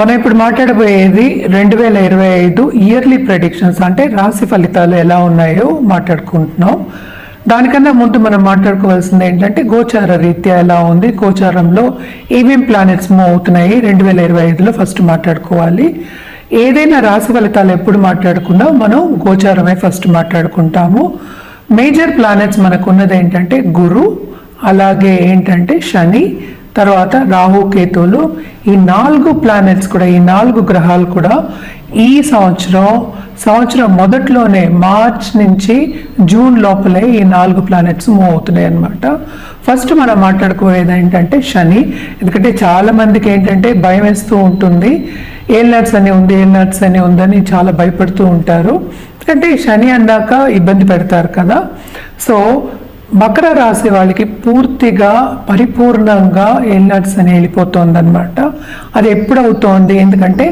మనం ఇప్పుడు మాట్లాడబోయేది 2025 yearly predictions, అంటే రాశి ఫలితాలు ఎలా ఉన్నాయో మాట్లాడుకుంటున్నాం. దానికన్నా ముందు మనం మాట్లాడుకోవాల్సింది ఏంటంటే గోచార రీత్యా ఎలా ఉంది, గోచారంలో ఏమేం ప్లానెట్స్ మూవ్ అవుతున్నాయి 2025లో ఫస్ట్ మాట్లాడుకోవాలి. ఏదైనా రాశి ఫలితాలు ఎప్పుడు మాట్లాడుకున్నా మనం గోచారమే ఫస్ట్ మాట్లాడుకుంటాము. మేజర్ ప్లానెట్స్ మనకు ఉన్నది ఏంటంటే గురు, అలాగే ఏంటంటే శని, తర్వాత రాహు, కేతువులు. ఈ 4 ప్లానెట్స్ కూడా, ఈ 4 గ్రహాలు కూడా ఈ సంవత్సరం మొదట్లోనే మార్చ్ నుంచి జూన్ లోపలే ఈ 4 ప్లానెట్స్ మూవ్ అవుతున్నాయి అన్నమాట. ఫస్ట్ మనం మాట్లాడుకోవేది ఏంటంటే శని. ఎందుకంటే చాలా మందికి ఏంటంటే భయం వేస్తూ ఉంటుంది, ఏల్నాట్స్ అని ఉంది, ఏల్నాట్స్ అని ఉందని చాలా భయపడుతూ ఉంటారు. ఎందుకంటే శని అన్నాక ఇబ్బంది పెడతారు కదా. సో మకర రాశి వాళ్ళకి పూర్తిగా పరిపూర్ణంగా ఏల్నాట్స్ అని వెళ్ళిపోతుంది అనమాట. అది ఎప్పుడు అవుతోంది, ఎందుకంటే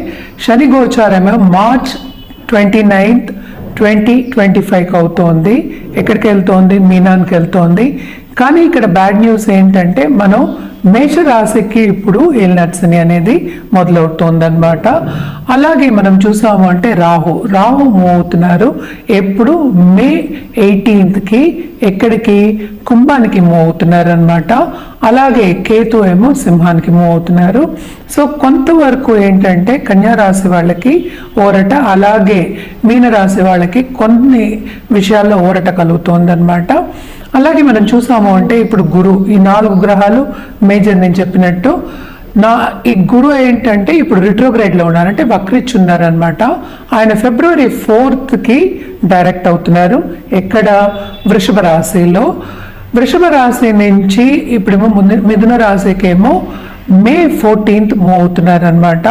శని గోచారమే మార్చ్ 29, 2025కి అవుతోంది. ఎక్కడికి వెళ్తోంది? మీనానికి వెళ్తోంది. కానీ ఇక్కడ బ్యాడ్ న్యూస్ ఏంటంటే మనం మేషరాశికి ఇప్పుడు ఏల్నాట్స్ అని అనేది మొదలవుతోంది అనమాట. అలాగే మనం చూసాము అంటే రాహు మూవ్ అవుతున్నారు. ఎప్పుడు మే 18కి ఎక్కడికి? కుంభానికి మూవ్ అవుతున్నారు అనమాట. అలాగే కేతు ఏమో సింహానికి మూవ్ అవుతున్నారు. సో కొంతవరకు ఏంటంటే కన్యా రాశి వాళ్ళకి ఊరట, అలాగే మీనరాశి వాళ్ళకి కొన్ని విషయాల్లో ఊరట కలుగుతోంది అనమాట. అలాగే మనం చూసాము అంటే ఇప్పుడు గురు, ఈ 4 గ్రహాలు మేజర్ నేను చెప్పినట్టు. ఈ గురు ఏంటంటే ఇప్పుడు రిట్రోగ్రేడ్లో ఉన్నారు, అంటే వక్రిచ్చి ఉన్నారనమాట. ఆయన ఫిబ్రవరి 4కి డైరెక్ట్ అవుతున్నారు. ఎక్కడ? వృషభ రాశిలో. వృషభ రాశి నుంచి ఇప్పుడేమో మిథున రాశికేమో మే 14th మూవ్ అవుతున్నారు అనమాట.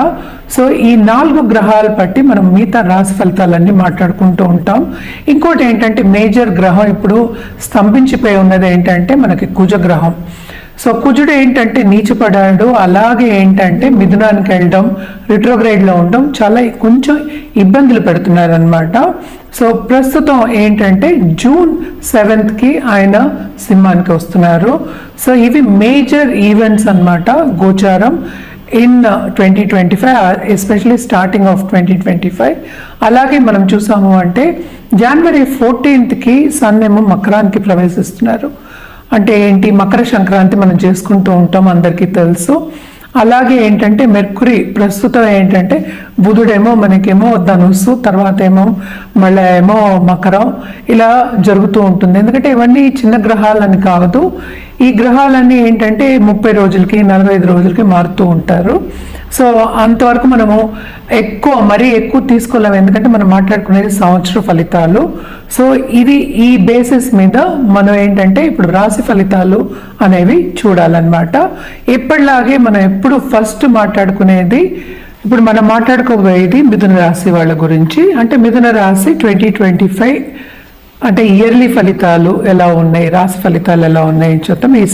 సో ఈ 4 గ్రహాలు బట్టి మనం మిగతా రాశి ఫలితాలన్నీ మాట్లాడుకుంటూ ఉంటాం. ఇంకోటి ఏంటంటే మేజర్ గ్రహం ఇప్పుడు స్తంభించిపోయి ఉన్నది ఏంటంటే మనకి కుజగ్రహం. సో కుజుడు ఏంటంటే నీచపడాడు, అలాగే ఏంటంటే మిథునానికి వెళ్ళడం, రిట్రోగ్రేడ్లో ఉండడం చాలా కొంచెం ఇబ్బందులు పెడుతున్నారు అనమాట. సో ప్రస్తుతం ఏంటంటే జూన్ 7కి ఆయన సింహానికి వస్తున్నారు. సో ఇవి మేజర్ ఈవెంట్స్ అన్నమాట గోచారం ఇన్ 2025, ఎస్పెషలీ స్టార్టింగ్ ఆఫ్ 2025. అలాగే మనం చూసాము అంటే జనవరి 14కి సన్ ఏమో మకరానికి ప్రవేశిస్తున్నారు. అంటే ఏంటి? మకర సంక్రాంతి మనం చేసుకుంటూ ఉంటాం, అందరికీ తెలుసు. అలాగే ఏంటంటే మెర్కురీ ప్రస్తుతం ఏంటంటే బుధుడేమో మనకేమో ధనుస్సు, తర్వాత ఏమో మళ్ళీ ఏమో మకరం, ఇలా జరుగుతూ ఉంటుంది. ఎందుకంటే ఇవన్నీ చిన్న గ్రహాలని కాదు, ఈ గ్రహాలన్నీ ఏంటంటే 30 రోజులకి 45 రోజులకి మారుతూ ఉంటారు. సో అంతవరకు మనము మరీ ఎక్కువ తీసుకోలేము, ఎందుకంటే మనం మాట్లాడుకునేది సంవత్సర ఫలితాలు. సో ఇది ఈ బేసిస్ మీద మనం ఏంటంటే ఇప్పుడు రాశి ఫలితాలు అనేవి చూడాలన్నమాట. ఎప్పటిలాగే మనం ఎప్పుడు ఫస్ట్ మాట్లాడుకునేది, ఇప్పుడు మనం మాట్లాడుకోబోయేది మిథున రాశి వాళ్ళ గురించి. అంటే మిథున రాశి 2025 అంటే ఇయర్లీ ఫలితాలు ఎలా ఉన్నాయి, రాశి ఫలితాలు ఎలా ఉన్నాయి అని చూద్దాం. ఈ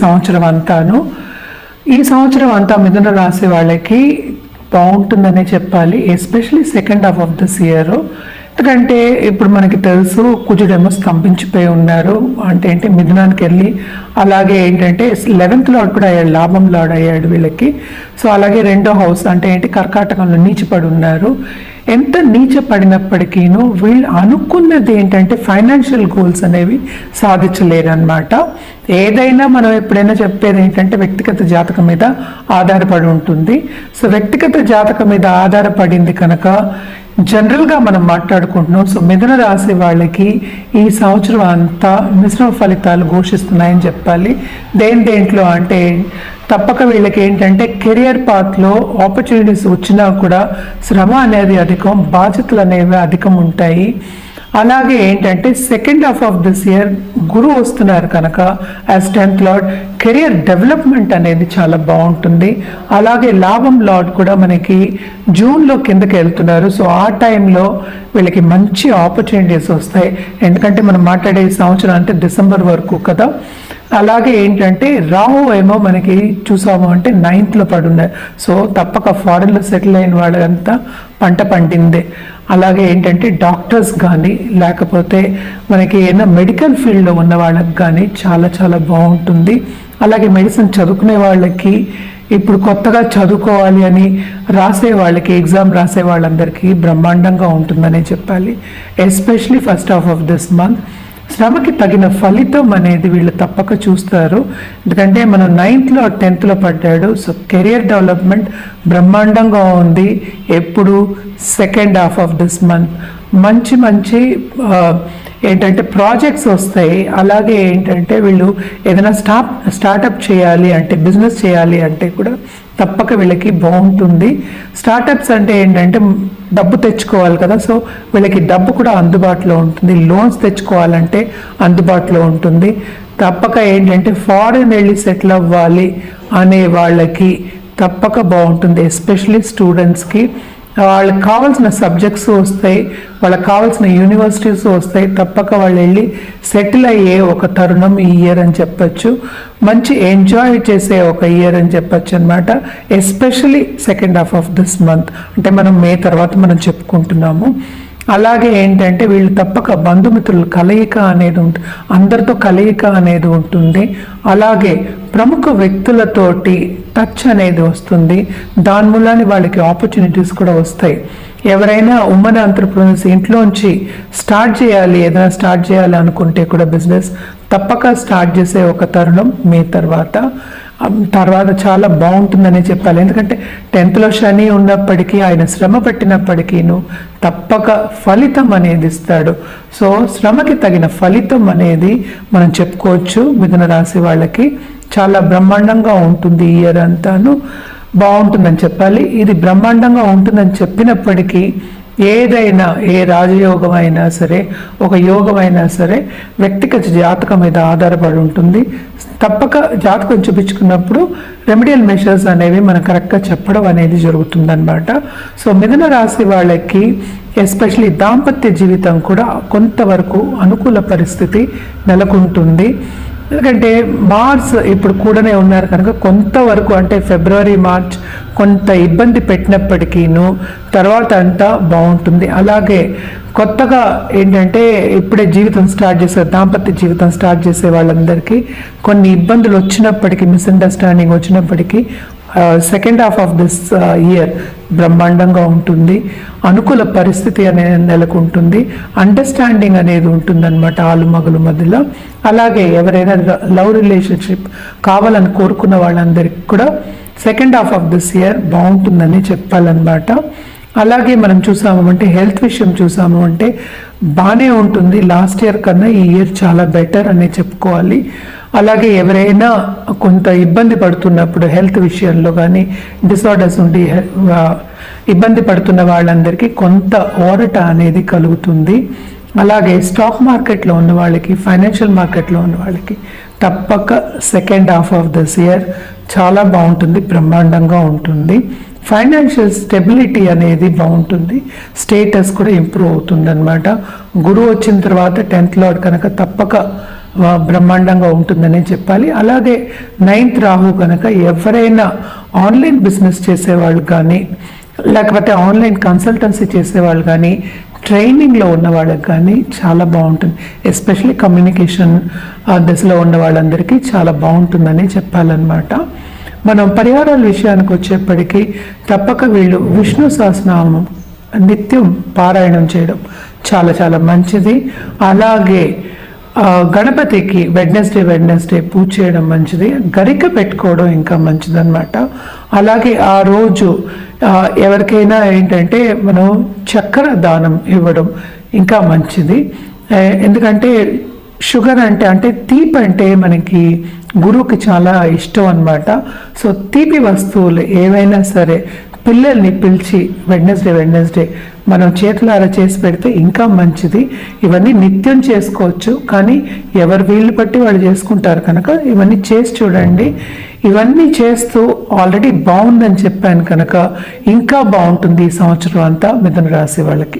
సంవత్సరం అంతా మిథున రాశి వాళ్ళకి బాగుంటుందనే చెప్పాలి, especially second half of this year. ఎందుకంటే ఇప్పుడు మనకి తెలుసు కుజుడేమో స్తంభించిపోయి ఉన్నారు, అంటే ఏంటి మిథునానికి వెళ్ళి, అలాగే ఏంటంటే 11th లార్డ్ కూడా అయ్యాడు, లాభం లార్డ్ అయ్యాడు వీళ్ళకి. సో అలాగే 2వ హౌస్ అంటే ఏంటి కర్కాటకంలో నీచపడి ఉన్నారు. ఎంత నీచపడినప్పటికీను వీళ్ళు అనుకున్నది ఏంటంటే ఫైనాన్షియల్ గోల్స్ అనేవి సాధించలేరు అనమాట. ఏదైనా మనం ఎప్పుడైనా చెప్పేది ఏంటంటే వ్యక్తిగత జాతకం మీద ఆధారపడి ఉంటుంది. సో వ్యక్తిగత జాతకం మీద ఆధారపడింది కనుక జనరల్గా మనం మాట్లాడుకుంటున్నాం. సో మిథున రాశి వాళ్ళకి ఈ సంవత్సరం అంతా మిశ్రమ ఫలితాలు ఘోషిస్తున్నాయని చెప్పాలి. దేంట్లో అంటే తప్పక వీళ్ళకి ఏంటంటే కెరియర్ పాత్లో ఆపర్చునిటీస్ వచ్చినా కూడా శ్రమ అనేది అధికం, బాధ్యతలు అనేవి అధికం ఉంటాయి. అలాగే ఏంటంటే second half of this year గురువు వస్తున్నారు కనుక as 10th lord career development అనేది చాలా బాగుంటుంది. అలాగే లాభం లార్డ్ కూడా మనకి జూన్లో కిందకి వెళ్తున్నారు. సో ఆ టైంలో వీళ్ళకి మంచి ఆపర్చునిటీస్ వస్తాయి, ఎందుకంటే మనం మాట్లాడే సంవత్సరం అంటే డిసెంబర్ వరకు కదా. అలాగే ఏంటంటే రాహు ఏమో మనకి చూసాము అంటే 9th పడున్నారు. సో తప్పక ఫారెన్లో సెటిల్ అయిన వాళ్ళంతా పంట పండిందే. అలాగే ఏంటంటే డాక్టర్స్ కానీ లేకపోతే మనకి ఏదైనా మెడికల్ ఫీల్డ్లో ఉన్న వాళ్ళకి కానీ చాలా చాలా బాగుంటుంది. అలాగే మెడిసిన్ చదువుకునే వాళ్ళకి ఇప్పుడు కొత్తగా చదువుకోవాలి అని రాసే వాళ్ళకి, ఎగ్జామ్ రాసే వాళ్ళందరికీ బ్రహ్మాండంగా ఉంటుందనే చెప్పాలి. Especially first half of this month శ్రమకి తగిన ఫలితం అనేది వీళ్ళు తప్పక చూస్తారు. ఎందుకంటే మనం 9th or 10th పడ్డాడు. సో కెరియర్ డెవలప్మెంట్ బ్రహ్మాండంగా ఉంది. ఎప్పుడు second half of this month మంచి మంచి ఏంటంటే ప్రాజెక్ట్స్ వస్తాయి. అలాగే ఏంటంటే వీళ్ళు ఏదైనా స్టార్టప్ చేయాలి అంటే, బిజినెస్ చేయాలి అంటే కూడా తప్పక వీళ్ళకి బాగుంటుంది. స్టార్టప్స్ అంటే ఏంటంటే డబ్బు తెచ్చుకోవాలి కదా, సో వీళ్ళకి డబ్బు కూడా అందుబాటులో ఉంటుంది. లోన్స్ తెచ్చుకోవాలంటే అందుబాటులో ఉంటుంది. తప్పక ఏంటంటే ఫారెన్ వెళ్ళి సెటిల్ అవ్వాలి అనే వాళ్ళకి తప్పక బాగుంటుంది. ఎస్పెషలీ స్టూడెంట్స్కి వాళ్ళకి కావాల్సిన సబ్జెక్ట్స్ వస్తాయి, వాళ్ళకి కావాల్సిన యూనివర్సిటీస్ వస్తాయి. తప్పక వాళ్ళు వెళ్ళి సెటిల్ అయ్యే ఒక తరుణం ఈ ఇయర్ అని చెప్పచ్చు. మంచి ఎంజాయ్ చేసే ఒక ఇయర్ అని చెప్పచ్చు అనమాట. Especially second half of this month, అంటే మనం మే తర్వాత మనం చెప్పుకుంటున్నాము. అలాగే ఏంటంటే వీళ్ళు తప్పక బంధుమిత్రుల కలయిక అనేది ఉంటుంది, అందరితో కలయిక అనేది ఉంటుంది. అలాగే ప్రముఖ వ్యక్తులతోటి టచ్ అనేది వస్తుంది. దాని మూలాన్ని వాళ్ళకి ఆపర్చునిటీస్ కూడా వస్తాయి. ఎవరైనా ఉమెన్ ఎంటర్‌ప్రెన్యూర్స్ ఇంట్లోంచి స్టార్ట్ చేయాలి, ఏదైనా స్టార్ట్ చేయాలి అనుకుంటే కూడా బిజినెస్ తప్పక స్టార్ట్ చేసే ఒక తరుణం మే తర్వాత చాలా బాగుంటుందనే చెప్పాలి. ఎందుకంటే 10th శని ఉన్నప్పటికీ, ఆయన శ్రమ పట్టినప్పటికీను తప్పక ఫలితం అనేది ఇస్తాడు. సో శ్రమకి తగిన ఫలితం అనేది మనం చెప్పుకోవచ్చు. మిథున రాశి వాళ్ళకి చాలా బ్రహ్మాండంగా ఉంటుంది. ఈ ఇయర్ అంతాను బాగుంటుందని చెప్పాలి. ఇది బ్రహ్మాండంగా ఉంటుందని చెప్పినప్పటికీ ఏదైనా, ఏ రాజయోగం అయినా సరే, ఒక యోగం అయినా సరే వ్యక్తిగత జాతకం మీద ఆధారపడి ఉంటుంది. తప్పక జాతకం చూపించుకున్నప్పుడు రెమెడియల్ మెషర్స్ అనేవి మనం కరెక్ట్గా చెప్పడం అనేది జరుగుతుందన్నమాట. సో మిథున రాశి వాళ్ళకి ఎస్పెషలీ దాంపత్య జీవితం కూడా కొంతవరకు అనుకూల పరిస్థితి నెలకొంటుంది. ఎందుకంటే మార్స్ ఇప్పుడు కూడానే ఉన్నారు కనుక కొంతవరకు, అంటే ఫిబ్రవరి మార్చ్ కొంత ఇబ్బంది పెట్టినప్పటికీను తర్వాత అంతా బాగుంటుంది. అలాగే కొత్తగా ఏంటంటే ఇప్పుడే జీవితం స్టార్ట్ చేసే, దాంపత్య జీవితం స్టార్ట్ చేసే వాళ్ళందరికీ కొన్ని ఇబ్బందులు వచ్చినప్పటికీ, మిస్అండర్స్టాండింగ్ వచ్చినప్పటికీ second half of this year బ్రహ్మాండంగా ఉంటుంది. అనుకూల పరిస్థితి అనేది నెలకొంటుంది. అండర్స్టాండింగ్ అనేది ఉంటుందన్నమాట ఆలు మగలు మధ్యలో. అలాగే ఎవరైనా లవ్ రిలేషన్షిప్ కావాలని కోరుకున్న వాళ్ళందరికీ కూడా second half of this year బాగుంటుందని చెప్పాలన్నమాట. అలాగే మనం చూసాము అంటే హెల్త్ విషయం చూసాము అంటే బాగానే ఉంటుంది. లాస్ట్ ఇయర్ కన్నా ఈ ఇయర్ చాలా బెటర్ అనే చెప్పుకోవాలి. అలాగే ఎవరైనా కొంత ఇబ్బంది పడుతున్నప్పుడు హెల్త్ విషయంలో కానీ, డిసార్డర్స్ ఉండి ఇబ్బంది పడుతున్న వాళ్ళందరికీ కొంత ఊరట అనేది కలుగుతుంది. అలాగే స్టాక్ మార్కెట్లో ఉన్న వాళ్ళకి, ఫైనాన్షియల్ మార్కెట్లో ఉన్న వాళ్ళకి తప్పక second half of this year చాలా బాగుంటుంది, బ్రహ్మాండంగా ఉంటుంది. ఫైనాన్షియల్ స్టెబిలిటీ అనేది బాగుంటుంది. స్టేటస్ కూడా ఇంప్రూవ్ అవుతుంది అనమాట. గురువు వచ్చిన తర్వాత 10th లార్డ్ కనుక తప్పక బ్రహ్మాండంగా ఉంటుందనే చెప్పాలి. అలాగే 9th రాహు కనుక ఎవరైనా ఆన్లైన్ బిజినెస్ చేసేవాళ్ళు కానీ, లేకపోతే ఆన్లైన్ కన్సల్టెన్సీ చేసేవాళ్ళు కానీ, ట్రైనింగ్లో ఉన్న వాళ్ళకి కానీ చాలా బాగుంటుంది. ఎస్పెషలీ కమ్యూనికేషన్ దశలో ఉన్న వాళ్ళందరికీ చాలా బాగుంటుందని చెప్పాలన్నమాట. మనం పరిహారాల విషయానికి వచ్చేప్పటికీ తప్పక వీళ్ళు విష్ణు సహస్రనామం నిత్యం పారాయణం చేయడం చాలా చాలా మంచిది. అలాగే గణపతికి వెడ్నెస్డే పూజ చేయడం మంచిది. గరిక పెట్టుకోవడం ఇంకా మంచిదన్నమాట. అలాగే ఆ రోజు ఎవరికైనా ఏంటంటే మనం చక్కెర దానం ఇవ్వడం ఇంకా మంచిది. ఎందుకంటే షుగర్ అంటే తీపి అంటే మనకి గురువుకి చాలా ఇష్టం అన్నమాట. సో తీపి వస్తువులు ఏవైనా సరే పిల్లల్ని పిలిచి వెడ్నెస్డే మనం చేతులారా చేసి పెడితే ఇంకా మంచిది. ఇవన్నీ నిత్యం చేసుకోవచ్చు, కానీ ఎవరు వీళ్ళు బట్టి వాళ్ళు చేసుకుంటారు కనుక ఇవన్నీ చేసి చూడండి. ఇవన్నీ చేస్తూ ఆల్రెడీ బాగుందని చెప్పాను కనుక ఇంకా బాగుంటుంది ఈ సంవత్సరం అంతా మిథున రాశి వాళ్ళకి.